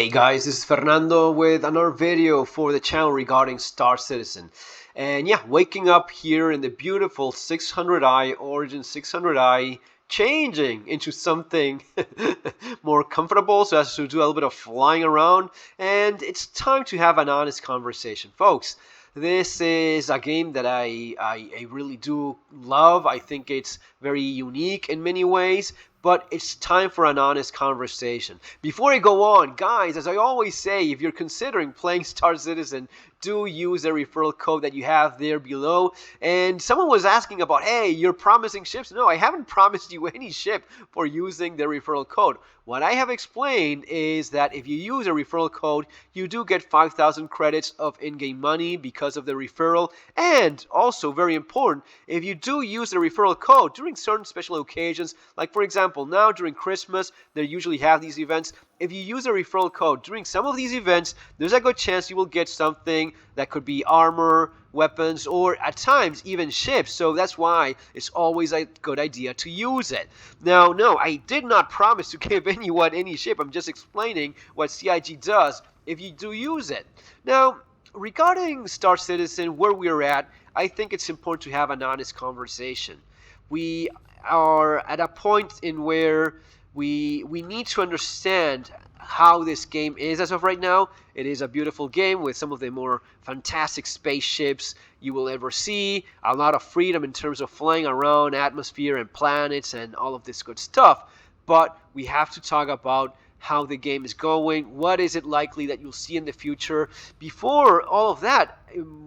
Hey guys, this is Fernando with another video for the channel regarding Star Citizen. And yeah, waking up here in the beautiful 600i, Origin 600i, changing into something more comfortable so as to do a little bit of flying around. And it's time to have an honest conversation. Folks, this is a game that I really do love. I think it's very unique in many ways, but it's time for an honest conversation. Before I go on, guys, as I always say, if you're considering playing Star Citizen, do use the referral code that you have there below. And someone was asking about, hey, you're promising ships. No, I haven't promised you any ship for using the referral code. What I have explained is that if you use a referral code, you do get 5,000 credits of in-game money because of the referral. And also, very important, if you do use the referral code during certain special occasions, like for example, now during Christmas, they usually have these events. If you use a referral code during some of these events, there's a good chance you will get something that could be armor, weapons, or at times even ships. So that's why it's always a good idea to use it. Now, no, I did not promise to give anyone any ship. I'm just explaining what CIG does if you do use it. Now, regarding Star Citizen, where we're at, I think it's important to have an honest conversation. We are at a point in where we need to understand how this game is as of right now. It is a beautiful game with some of the more fantastic spaceships you will ever see, a lot of freedom in terms of flying around atmosphere and planets and all of this good stuff. But we have to talk about how the game is going, what is it likely that you'll see in the future. Before all of that,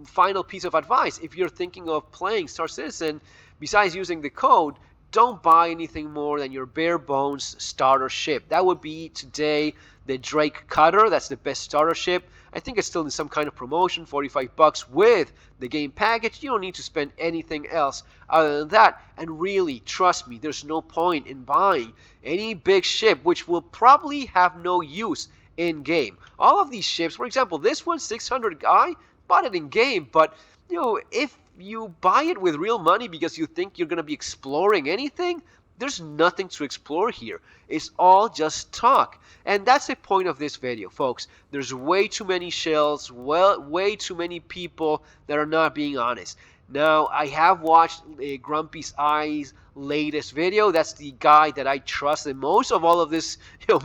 final piece of advice, if you're thinking of playing Star Citizen, besides using the code, don't buy anything more than your bare bones starter ship. That would be today the Drake Cutter. That's the best starter ship. I think it's still in some kind of promotion, 45 bucks with the game package. You don't need to spend anything else other than that. And really, trust me, there's no point in buying any big ship which will probably have no use in game. All of these ships, for example, this one 600 guy bought it in game, but if you buy it with real money because you think you're going to be exploring anything, there's nothing to explore here. It's all just talk. And that's the point of this video, folks. There's way too many shells, way too many people that are not being honest. Now, I have watched Grumpy's Eyes latest video. That's the guy that I trust the most of all of this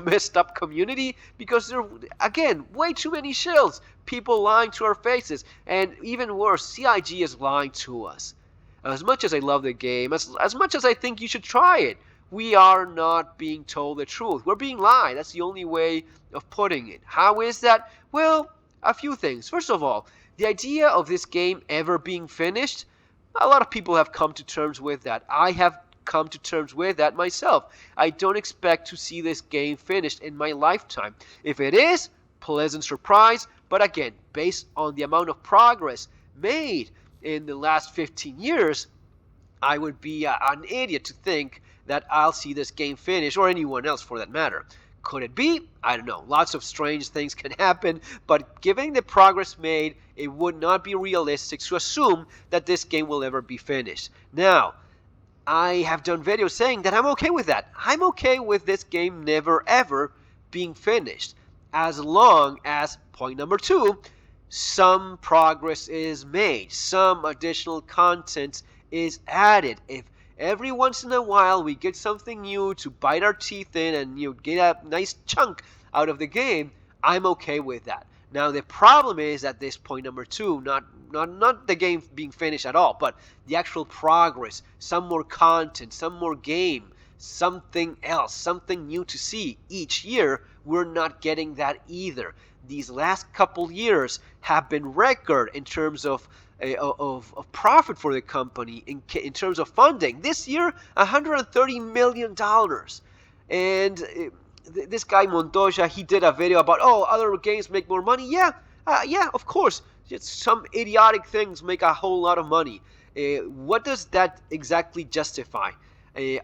messed up community, because there, again, way too many shells. People lying to our faces. And even worse, CIG is lying to us. As much as I love the game, as much as I think you should try it, we are not being told the truth. We're being lied. That's the only way of putting it. How is that? Well, a few things. First of all, the idea of this game ever being finished, a lot of people have come to terms with that. I have come to terms with that myself. I don't expect to see this game finished in my lifetime. If it is, pleasant surprise. But again, based on the amount of progress made in the last 15 years, I would be an idiot to think that I'll see this game finish, or anyone else for that matter. Could it be? I don't know. Lots of strange things can happen, but given the progress made, it would not be realistic to assume that this game will ever be finished. Now, I have done videos saying that I'm okay with that. I'm okay with this game never ever being finished, as long as, point number 2, some progress is made, some additional content is added. If every once in a while we get something new to bite our teeth in and get a nice chunk out of the game, I'm okay with that. Now the problem is at this point number 2, not the game being finished at all, but the actual progress, some more content, some more game, something else, something new to see each year. We're not getting that either. These last couple years have been record in terms of profit for the company, in terms of funding. This year, $130 million. And this guy Montoya, he did a video about, other games make more money. Yeah, of course. Some idiotic things make a whole lot of money. What does that exactly justify?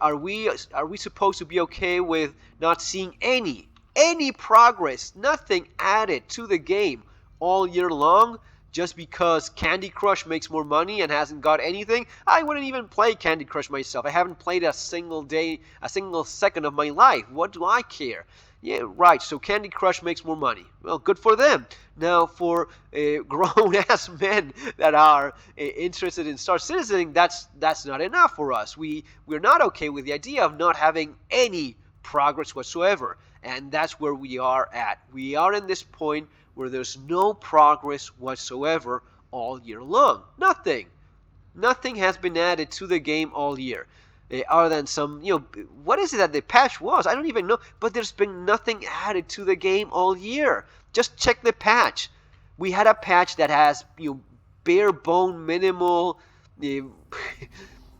Are we supposed to be okay with not seeing any progress, nothing added to the game all year long, just because Candy Crush makes more money and hasn't got anything. I wouldn't even play Candy Crush myself. I haven't played a single day, a single second of my life. What do I care? Yeah, right. So Candy Crush makes more money. Well, good for them. Now, for grown-ass men that are interested in Star Citizen, that's not enough for us. We're not okay with the idea of not having any progress whatsoever, and that's where we are at. We are in this point where there's no progress whatsoever all year long. Nothing has been added to the game all year. Other than some, what is it that the patch was? I don't even know. But there's been nothing added to the game all year. Just check the patch. We had a patch that has, bare bone minimal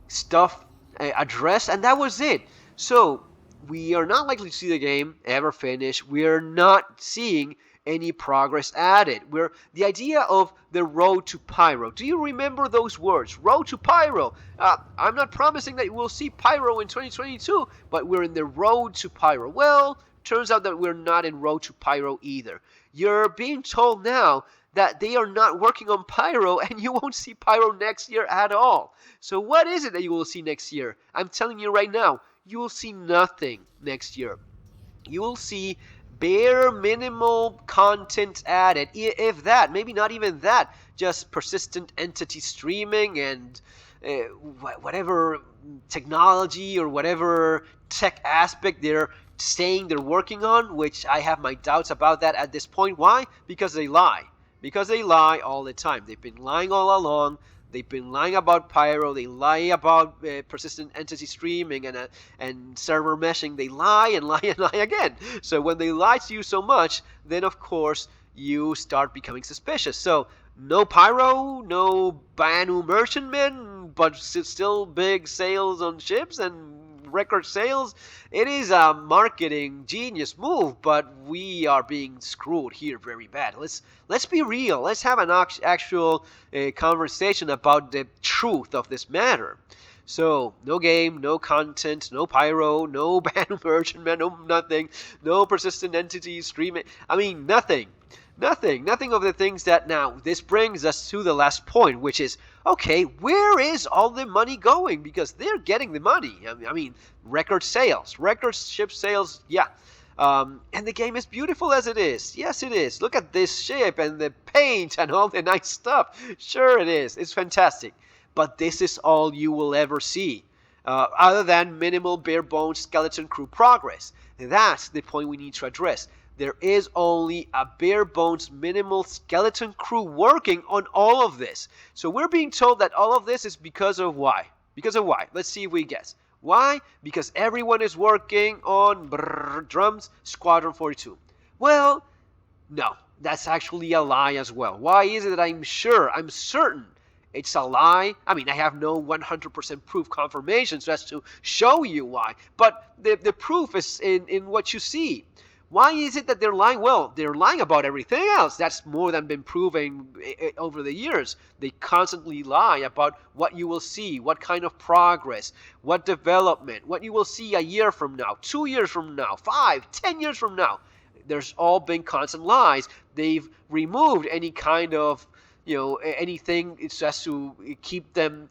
stuff addressed, and that was it. So we are not likely to see the game ever finish. We are not seeing any progress added. Where the idea of the road to Pyro. Do you remember those words? Road to Pyro. I'm not promising that we'll see Pyro in 2022, but we're in the road to Pyro. Well, turns out that we're not in road to Pyro either. You're being told now that they are not working on Pyro, and you won't see Pyro next year at all. So what is it that you will see next year? I'm telling you right now, you will see nothing next year. You will see bare minimal content added, if that, maybe not even that, just persistent entity streaming and whatever technology or whatever tech aspect they're saying they're working on, which I have my doubts about that at this point. Why? Because they lie. Because they lie all the time. They've been lying all along. They've been lying about Pyro. They lie about persistent entity streaming and server meshing. They lie and lie and lie again. So when they lie to you so much, then of course you start becoming suspicious. So no Pyro, no Banu merchantmen, but still big sales on ships and record sales. It is a marketing genius move, but we are being screwed here very bad. Let's be real. Let's have an actual conversation about the truth of this matter. So, no game, no content, no Pyro, no Banu merchantman, no nothing, no persistent entity streaming. I mean, nothing. Nothing of the things that now, this brings us to the last point, which is, okay, where is all the money going? Because they're getting the money. I mean, record sales, record ship sales, yeah. And the game is beautiful as it is. Yes, it is. Look at this ship and the paint and all the nice stuff. Sure it is. It's fantastic. But this is all you will ever see, other than minimal bare bones skeleton crew progress. That's the point we need to address. There is only a bare bones minimal skeleton crew working on all of this. So we're being told that all of this is because of why? Because of why? Let's see if we guess. Why? Because everyone is working on drums Squadron 42. Well, no, that's actually a lie as well. Why is it that I'm certain it's a lie? I mean, I have no 100% proof confirmation so as to show you why. But the proof is in what you see. Why is it that they're lying? Well, they're lying about everything else. That's more than been proven over the years. They constantly lie about what you will see, what kind of progress, what development, what you will see a year from now, 2 years from now, 5, 10 years from now. There's all been constant lies. They've removed any kind of, anything just to keep them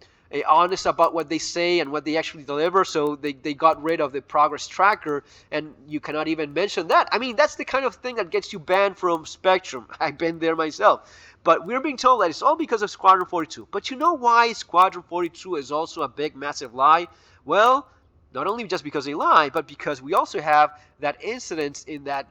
honest about what they say and what they actually deliver. So they got rid of the progress tracker, and you cannot even mention that. I mean, that's the kind of thing that gets you banned from Spectrum. I've been there myself. But we're being told that it's all because of Squadron 42. But you know why Squadron 42 is also a big, massive lie? Well, not only just because they lie, but because we also have that incident in that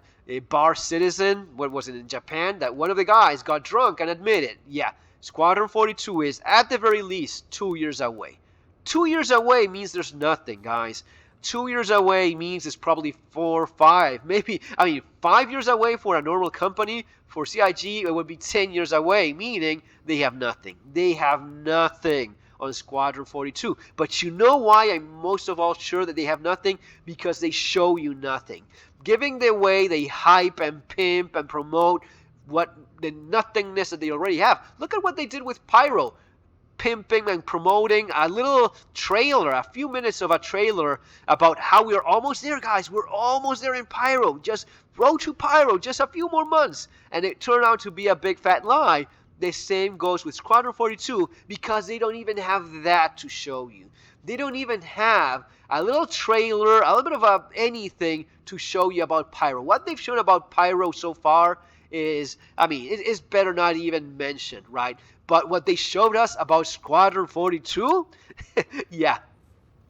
bar Citizen, what was it, in Japan, that one of the guys got drunk and admitted, yeah, Squadron 42 is, at the very least, 2 years away. 2 years away means there's nothing, guys. 2 years away means it's probably 4, 5, maybe, 5 years away for a normal company. For CIG, it would be 10 years away, meaning they have nothing. They have nothing on Squadron 42. But you know why I'm most of all sure that they have nothing? Because they show you nothing. Giving the way they hype and pimp and promote what the nothingness that they already have. Look at what they did with Pyro. Pimping and promoting a little trailer, a few minutes of a trailer about how we're almost there, guys. We're almost there in Pyro. Just road to Pyro, just a few more months. And it turned out to be a big fat lie The same goes with Squadron 42 because they don't even have that to show you. They don't even have a little trailer, a little bit of anything to show you about Pyro. What they've shown about Pyro so far is, I mean, it's better not even mentioned, right? But what they showed us about Squadron 42, yeah,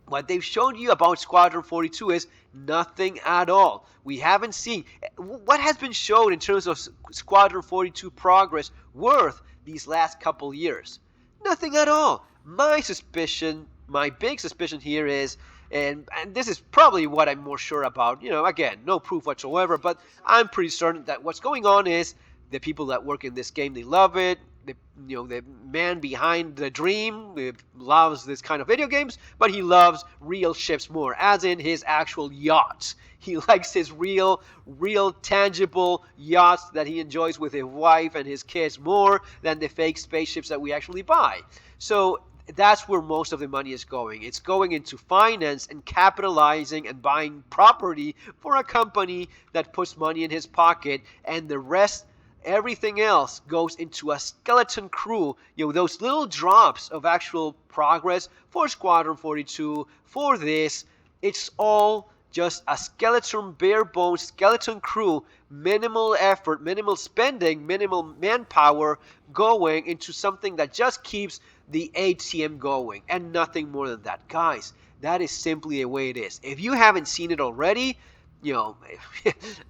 what they've shown you about Squadron 42 is nothing at all. We haven't seen what has been shown in terms of Squadron 42 progress worth these last couple years. Nothing at all. My suspicion, my big suspicion here is, and this is probably what I'm more sure about, again, no proof whatsoever, but I'm pretty certain that what's going on is the people that work in this game, they love it. The man behind the dream loves this kind of video games, but he loves real ships more, as in his actual yachts. He likes his real tangible yachts that he enjoys with his wife and his kids more than the fake spaceships that we actually buy. So that's where most of the money is going. It's going into finance and capitalizing and buying property for a company that puts money in his pocket, and the rest, everything else, goes into a skeleton crew. Those little drops of actual progress for Squadron 42, for this, it's all just a skeleton, bare bones skeleton crew, minimal effort, minimal spending, minimal manpower going into something that just keeps the ATM going and nothing more than that. Guys, that is simply the way it is. If you haven't seen it already,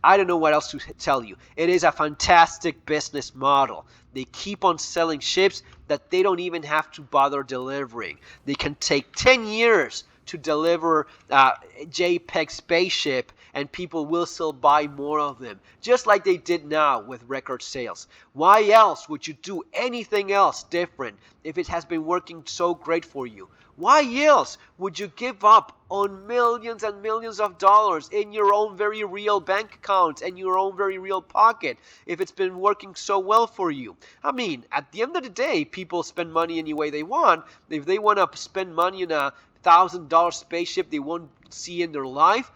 I don't know what else to tell you. It is a fantastic business model. They keep on selling ships that they don't even have to bother delivering. They can take 10 years to deliver a JPEG spaceship, and people will still buy more of them, just like they did now with record sales. Why else would you do anything else different if it has been working so great for you? Why else would you give up on millions and millions of dollars in your own very real bank account and your own very real pocket if it's been working so well for you? I mean, at the end of the day, people spend money any way they want. If they want to spend money in a $1,000 spaceship they won't see in their life,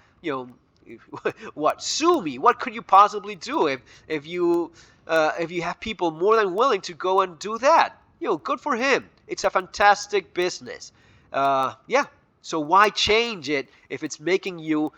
what, sue me? What could you possibly do if you have people more than willing to go and do that? Good for him. It's a fantastic business. So why change it if it's making you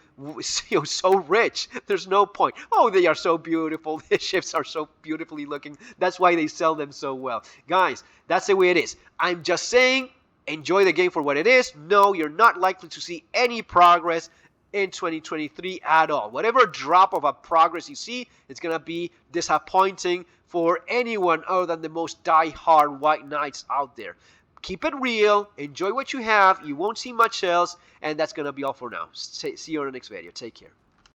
so rich? There's no point. Oh, they are so beautiful. The ships are so beautifully looking. That's why they sell them so well. Guys, that's the way it is. I'm just saying, enjoy the game for what it is. No, you're not likely to see any progress in 2023 at all. Whatever drop of a progress you see, it's going to be disappointing for anyone other than the most die-hard white knights out there. Keep it real. Enjoy what you have. You won't see much else. And that's going to be all for now. See you in the next video. Take care.